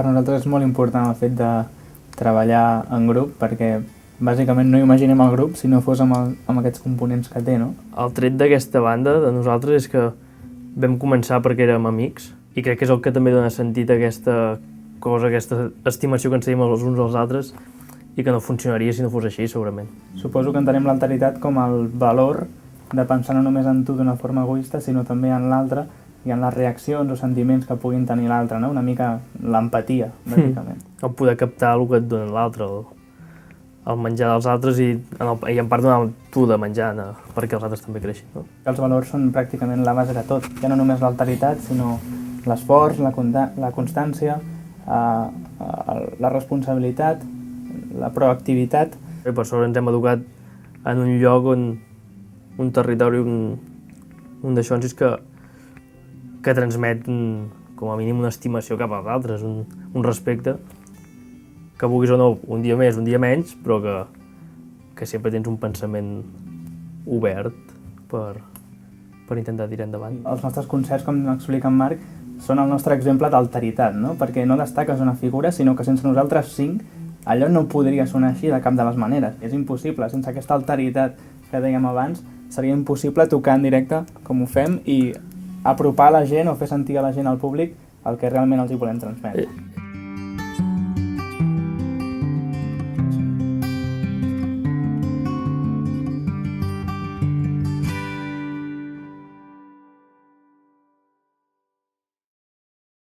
Per nosaltres és molt important el fet de treballar en grup, perquè bàsicament no imaginem el grup si no fos amb aquests components que té, no? El tret d'aquesta banda, de nosaltres, és que vam començar perquè érem amics i crec que és el que també dona sentit a aquesta cosa, aquesta estimació que ens tenim els uns als altres i que no funcionaria si no fos així, segurament. Suposo que entenem l'alteritat com el valor de pensar no només en tu d'una forma egoista, sinó també en l'altre i en les reaccions o sentiments que puguin tenir l'altre, no? Una mica l'empatia, bàsicament. El poder captar el que et dona l'altre, el menjar dels altres i en part donar tu de menjar perquè els altres també creixin. No? Els valors són pràcticament la base de tot. Ja no només l'alteritat, sinó l'esforç, la constància, la responsabilitat, la proactivitat. I per sort ens hem educat en un lloc on un territori, un d'això és que transmet com a mínim una estimació cap als altres, un respecte, que vulguis o no, un dia més, un dia menys, però que sempre tens un pensament obert per intentar tirar endavant. Els nostres concerts, com explica en Marc, són el nostre exemple d'alteritat, no? Perquè no destaques una figura, sinó que sense nosaltres 5, allò no podria sonar així de cap de les maneres. És impossible, sense aquesta alteritat que dèiem abans, seria impossible tocar en directe com ho fem i apropar a la gent o fer sentir a la gent, al públic, el que realment els hi volem transmetre.